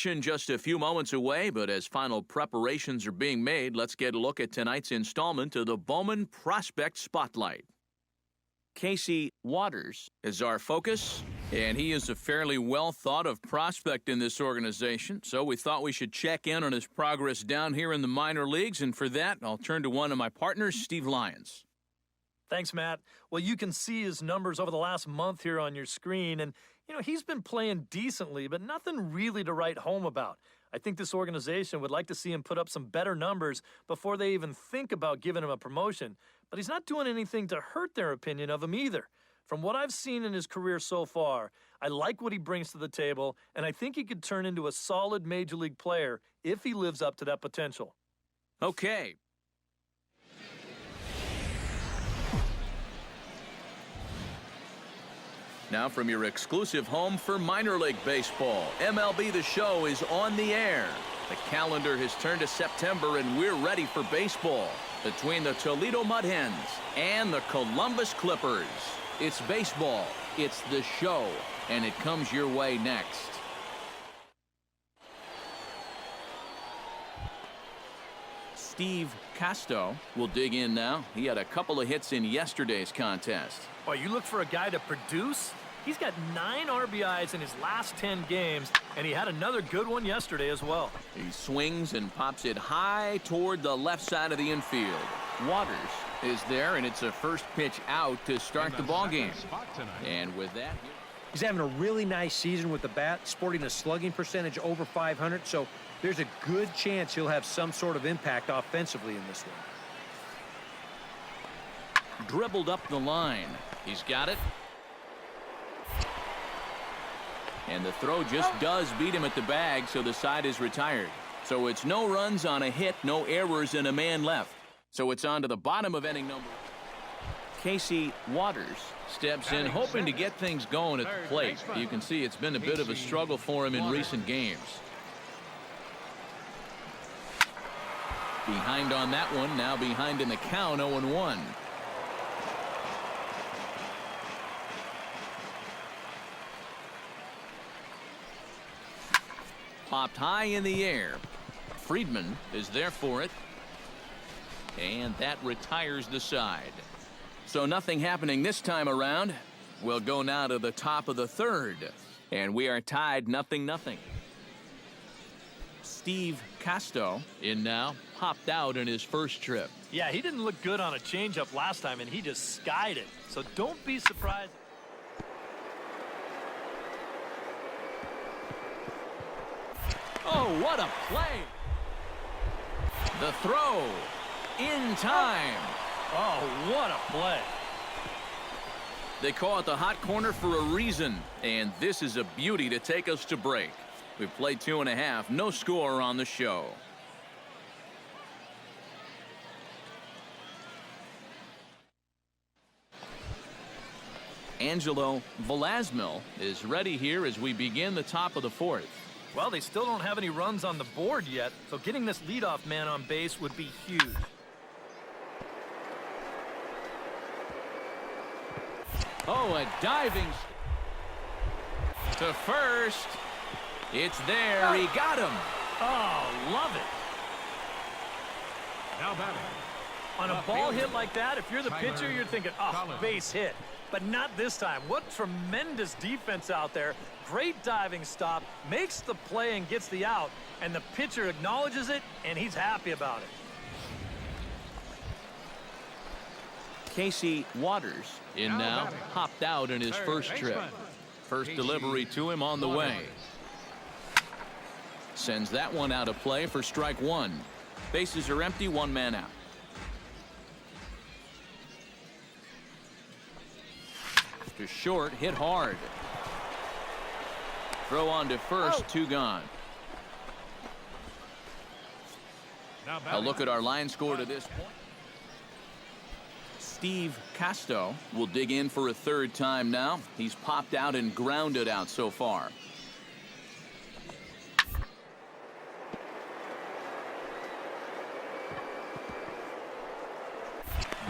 action just a few moments away, but as final preparations are being made, let's get a look at tonight's installment of the Bowman Prospect Spotlight. Casey Waters is our focus, and he is a fairly well-thought-of prospect in this organization, so we thought we should check in on his progress down here in the minor leagues, and for that, I'll turn to one of my partners, Steve Lyons. Thanks, Matt. Well, you can see his numbers over the last month here on your screen, and, he's been playing decently, but nothing really to write home about. I think this organization would like to see him put up some better numbers before they even think about giving him a promotion, but he's not doing anything to hurt their opinion of him either. From what I've seen in his career so far, I like what he brings to the table, and I think he could turn into a solid major league player if he lives up to that potential. Okay. Now from your exclusive home for minor league baseball, MLB The Show is on the air. The calendar has turned to September and we're ready for baseball. Between the Toledo Mud Hens and the Columbus Clippers, it's baseball, it's The Show, and it comes your way next. Steve Casto will dig in now. He had a couple of hits in yesterday's contest. Well, you look for a guy to produce? He's got 9 RBIs in his last 10 games, and he had another good one yesterday as well. He swings and pops it high toward the left side of the infield. Waters is there, and it's a first pitch out to start the ball game. And with that, he's having a really nice season with the bat, sporting a slugging percentage over 500, so there's a good chance he'll have some sort of impact offensively in this one. Dribbled up the line. He's got it. And the throw just does beat him at the bag, so the side is retired. So it's no runs on a hit, no errors, and a man left. So it's on to the bottom of inning number. Casey Waters steps in, hoping to get things going at the plate. You can see it's been a bit of a struggle for him in recent games. Behind on that one, now behind in the count, 0-1. Popped high in the air. Friedman is there for it. And that retires the side. So nothing happening this time around. We'll go now to the top of the third. And we are tied 0-0. Steve Casto in now. Popped out in his first trip. Yeah, he didn't look good on a changeup last time, and he just skied it. So don't be surprised. Oh, what a play. The throw in time. Oh, what a play. They call it the hot corner for a reason, and this is a beauty to take us to break. We've played 2.5, no score on the show. Angelo Velasmil is ready here as we begin the top of the fourth. Well, they still don't have any runs on the board yet, so getting this leadoff man on base would be huge. Oh, a diving to first. It's there. He got him. Oh, love it. Now batting. On a ball hit like that, if you're the pitcher, you're thinking, oh, base hit. But not this time. What tremendous defense out there. Great diving stop, makes the play and gets the out, and the pitcher acknowledges it, and he's happy about it. Casey Waters in now, hopped out in his first trip. First delivery to him on the way. Sends that one out of play for strike one. Bases are empty, one man out. To short, hit hard. Throw on to first, two gone. A look at our line score to this point. Steve Casto will dig in for a third time now. He's popped out and grounded out so far.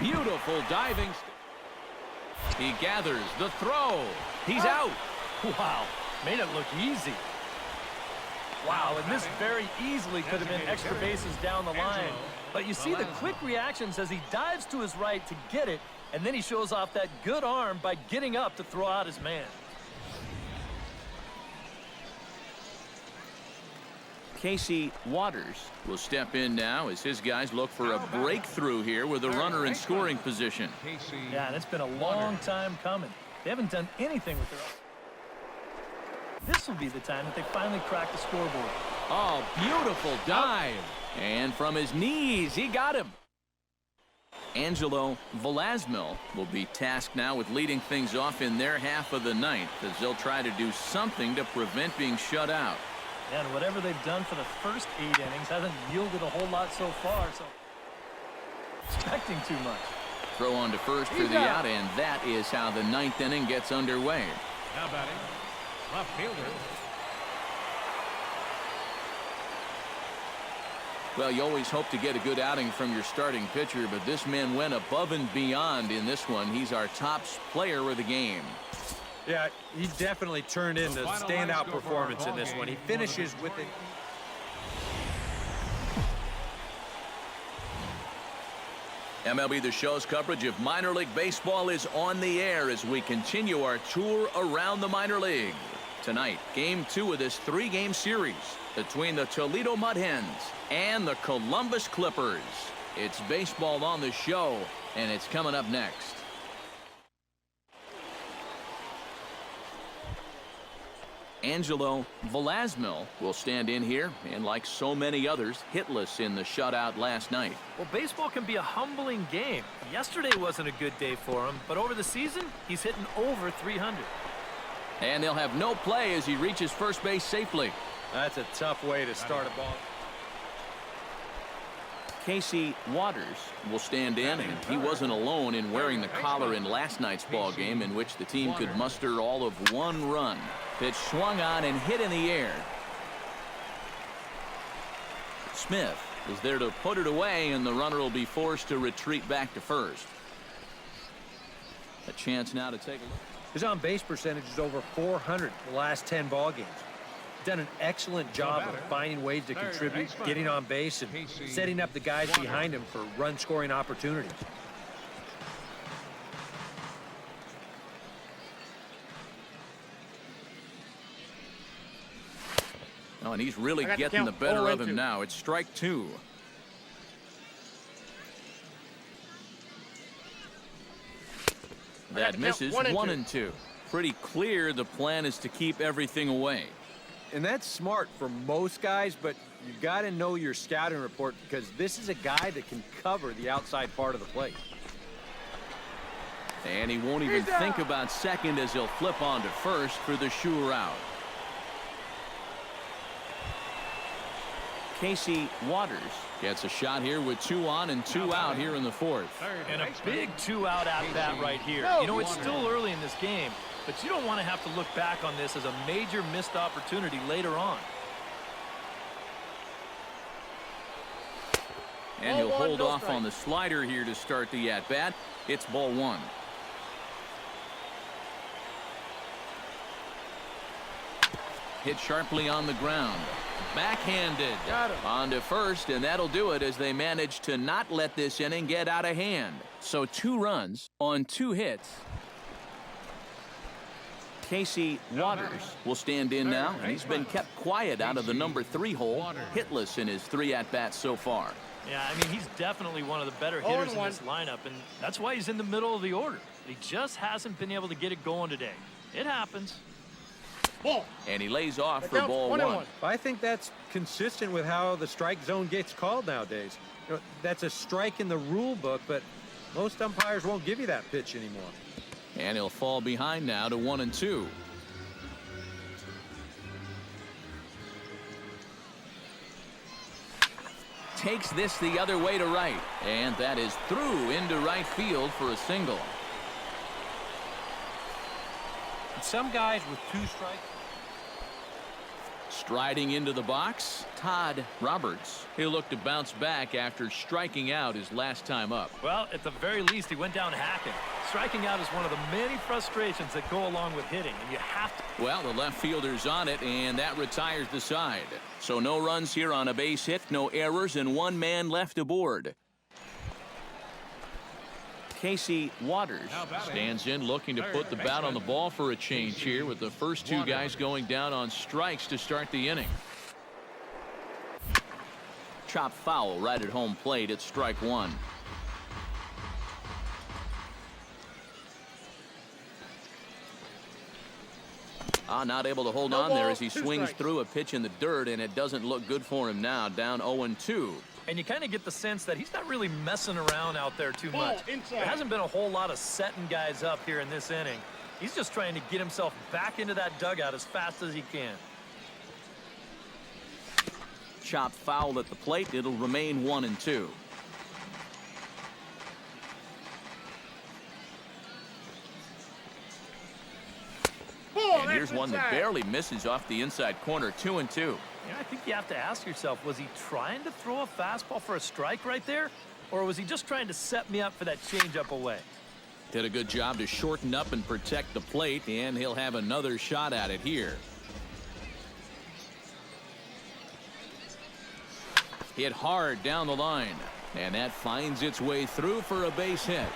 Beautiful diving. He gathers the throw. He's out. Wow, made it look easy. Wow, and this very easily could have been extra bases down the line. But you see the quick reactions as he dives to his right to get it, and then he shows off that good arm by getting up to throw out his man. Casey Waters will step in now as his guys look for a breakthrough here with a runner in scoring position. Yeah, and it's been a long time coming. They haven't done anything with their... This will be the time that they finally crack the scoreboard. Oh, beautiful dive. And from his knees, he got him. Angelo Velasmil will be tasked now with leading things off in their half of the ninth as they'll try to do something to prevent being shut out. And whatever they've done for the first 8 innings hasn't yielded a whole lot so far, so expecting too much. Throw on to first for the out, and that is how the ninth inning gets underway. Now batting, left fielder. Well, you always hope to get a good outing from your starting pitcher, but this man went above and beyond in this one. He's our top player of the game. Yeah, he definitely turned in the standout performance in this one. He finishes with it. MLB The Show's coverage of minor league baseball is on the air as we continue our tour around the minor league. Tonight, Game 2 of this 3-game series between the Toledo Mud Hens and the Columbus Clippers. It's baseball on the show, and it's coming up next. Angelo Velasmil will stand in here, and like so many others, hitless in the shutout last night. Well, baseball can be a humbling game. Yesterday wasn't a good day for him, but over the season, he's hitting over 300. And they'll have no play as he reaches first base safely. That's a tough way to start a ball. Casey Waters will stand in, and he wasn't alone in wearing the collar in last night's ball game, in which the team could muster all of 1 run. Pitch swung on and hit in the air. Smith is there to put it away, and the runner will be forced to retreat back to first. A chance now to take a look. His on-base percentage is over 400 the last 10 ball games. Done an excellent job of finding ways to contribute, getting on base, and setting up the guys behind him for run-scoring opportunities. Oh, and he's really getting the better of him now. It's strike 2. That misses 1 and 2. Pretty clear the plan is to keep everything away. And that's smart for most guys, but you got to know your scouting report because this is a guy that can cover the outside part of the plate. And he won't even think about second as he'll flip on to first for the sure out. Casey Waters gets a shot here with 2 on and 2 out here in the 4th. And a big 2-out at-bat right here. You know, it's still early in this game, but you don't want to have to look back on this as a major missed opportunity later on. And he'll hold off on the slider here to start the at-bat. It's ball 1. Hit sharply on the ground. Backhanded on to first, and that'll do it as they manage to not let this inning get out of hand. So 2 runs on 2 hits. Casey Waters will stand in now, and he's been kept quiet out of the number 3 hole, hitless in his 3 at-bats so far. Yeah, I mean, he's definitely one of the better hitters in this lineup, and that's why he's in the middle of the order. He just hasn't been able to get it going today. It happens. And he lays off for ball 1. I think that's consistent with how the strike zone gets called nowadays. You know, that's a strike in the rule book, but most umpires won't give you that pitch anymore. And he'll fall behind now to 1 and 2. Takes this the other way to right, and that is through into right field for a single. Some guys with 2 strikes. Striding into the box, Todd Roberts. He'll look to bounce back after striking out his last time up. Well, at the very least, he went down hacking. Striking out is one of the many frustrations that go along with hitting, and you have to. Well, the left fielder's on it, and that retires the side. So no runs here on a base hit, no errors, and one man left aboard. Casey Waters stands in looking to put the bat on the ball for a change here with the first two guys going down on strikes to start the inning. Chop foul right at home plate at strike one. Not able to hold on there as he swings through a pitch in the dirt, and it doesn't look good for him now. Down 0-2. And you kind of get the sense that he's not really messing around out there too much. There hasn't been a whole lot of setting guys up here in this inning. He's just trying to get himself back into that dugout as fast as he can. Chop foul at the plate. It'll remain 1-2. And here's one that barely misses off the inside corner. 2-2. Yeah, I think you have to ask yourself, was he trying to throw a fastball for a strike right there? Or was he just trying to set me up for that changeup away? Did a good job to shorten up and protect the plate, and he'll have another shot at it here. Hit hard down the line, and that finds its way through for a base hit.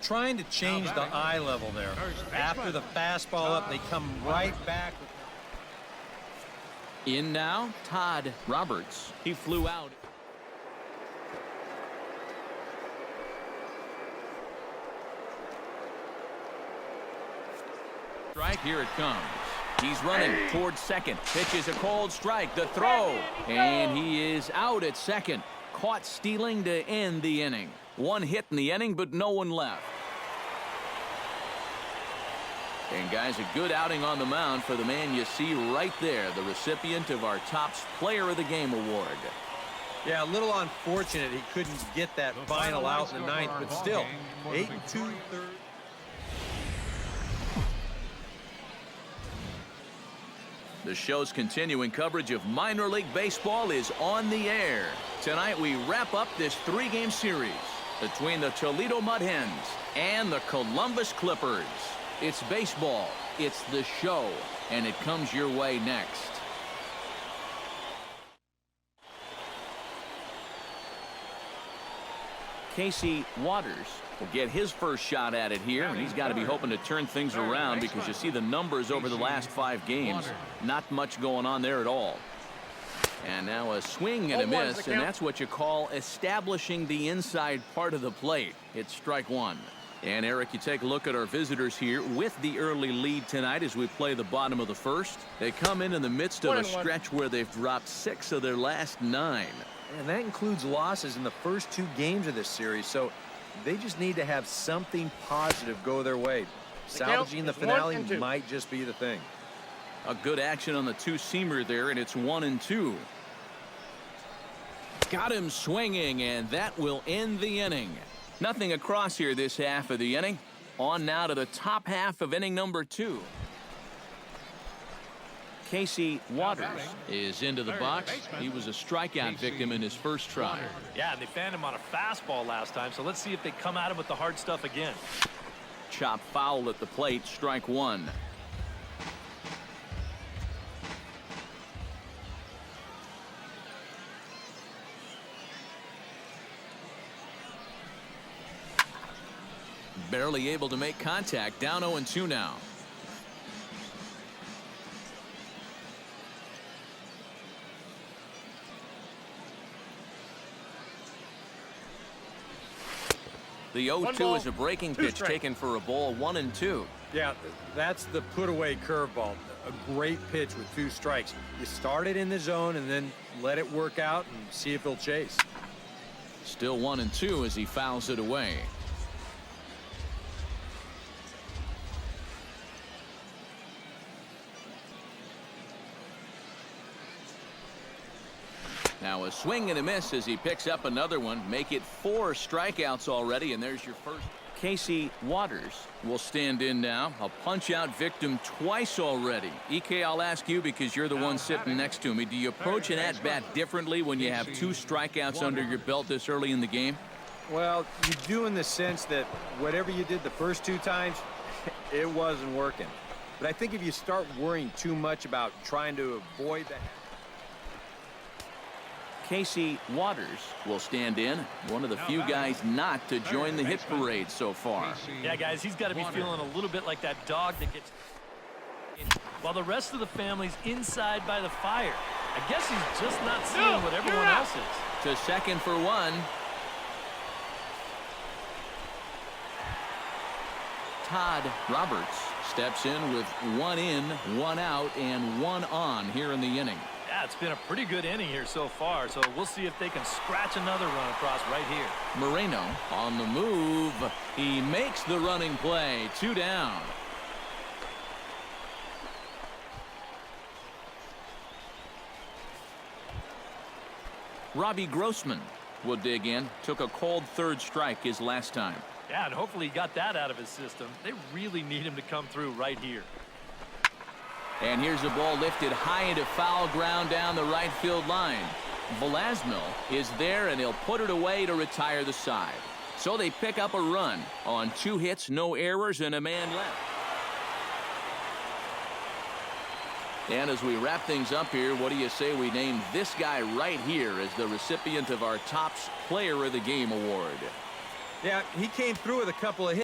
Trying to change the eye level there. After the fastball up, they come right back. In now, Todd Roberts. He flew out. Strike, here it comes. He's running towards second. Pitches a cold strike. The throw. And he is out at second. Caught stealing to end the inning. One hit in the inning, but no one left. And guys, a good outing on the mound for the man you see right there, the recipient of our Topps Player of the Game award. Yeah, a little unfortunate he couldn't get that final out in the ninth, but still, 8 2/3. The show's continuing coverage of minor league baseball is on the air. Tonight we wrap up this three-game series between the Toledo Mud Hens and the Columbus Clippers. It's baseball, it's the show, and it comes your way next. Casey Waters will get his first shot at it here, and he's got to be hoping to turn things around because you see the numbers over the last 5 games. Not much going on there at all. And now a swing and a miss, and that's what you call establishing the inside part of the plate. It's strike one. And Eric, you take a look at our visitors here with the early lead tonight as we play the bottom of the first. They come in the midst of a stretch where they've dropped 6 of their last 9. And that includes losses in the first 2 games of this series, so they just need to have something positive go their way. Salvaging the finale might just be the thing. A good action on the two-seamer there, and it's 1-2. Got him swinging, and that will end the inning. Nothing across here this half of the inning. On now to the top half of inning number 2. Casey Waters is into the box. He was a strikeout victim in his first try. Yeah, they fanned him on a fastball last time, so let's see if they come at him with the hard stuff again. Chop foul at the plate, strike one. Barely able to make contact, down 0-2 now. The 0-2 is a breaking pitch taken for a ball, 1-2. Yeah, that's the put-away curveball. A great pitch with 2 strikes. You start it in the zone and then let it work out and see if he'll chase. Still 1-2 as he fouls it away. Now a swing and a miss as he picks up another one. Make it 4 strikeouts already, and there's your first. Casey Waters will stand in now. A punch-out victim twice already. EK, I'll ask you because you're the one sitting next to me. Do you approach an at-bat differently when you have 2 strikeouts under your belt this early in the game? Well, you do in the sense that whatever you did the first 2 times, it wasn't working. But I think if you start worrying too much about trying to avoid that. Casey Waters will stand in. One of the few guys not to join the hit parade so far. Yeah, guys, he's got to be feeling a little bit like that dog that gets in, while the rest of the family's inside by the fire. I guess he's just not seeing what everyone else is. To second for 1. Todd Roberts steps in with 1 in, 1 out, and 1 on here in the inning. Yeah, it's been a pretty good inning here so far, so we'll see if they can scratch another run across right here. Moreno on the move. He makes the running play. 2 down. Robbie Grossman will dig in. Took a cold 3rd strike his last time. Yeah, and hopefully he got that out of his system. They really need him to come through right here. And here's a ball lifted high into foul ground down the right field line. Velasquez is there, and he'll put it away to retire the side. So they pick up a run on 2 hits, no errors, and a man left. And as we wrap things up here, what do you say we name this guy right here as the recipient of our Topps Player of the Game award? Yeah, he came through with a couple of hits.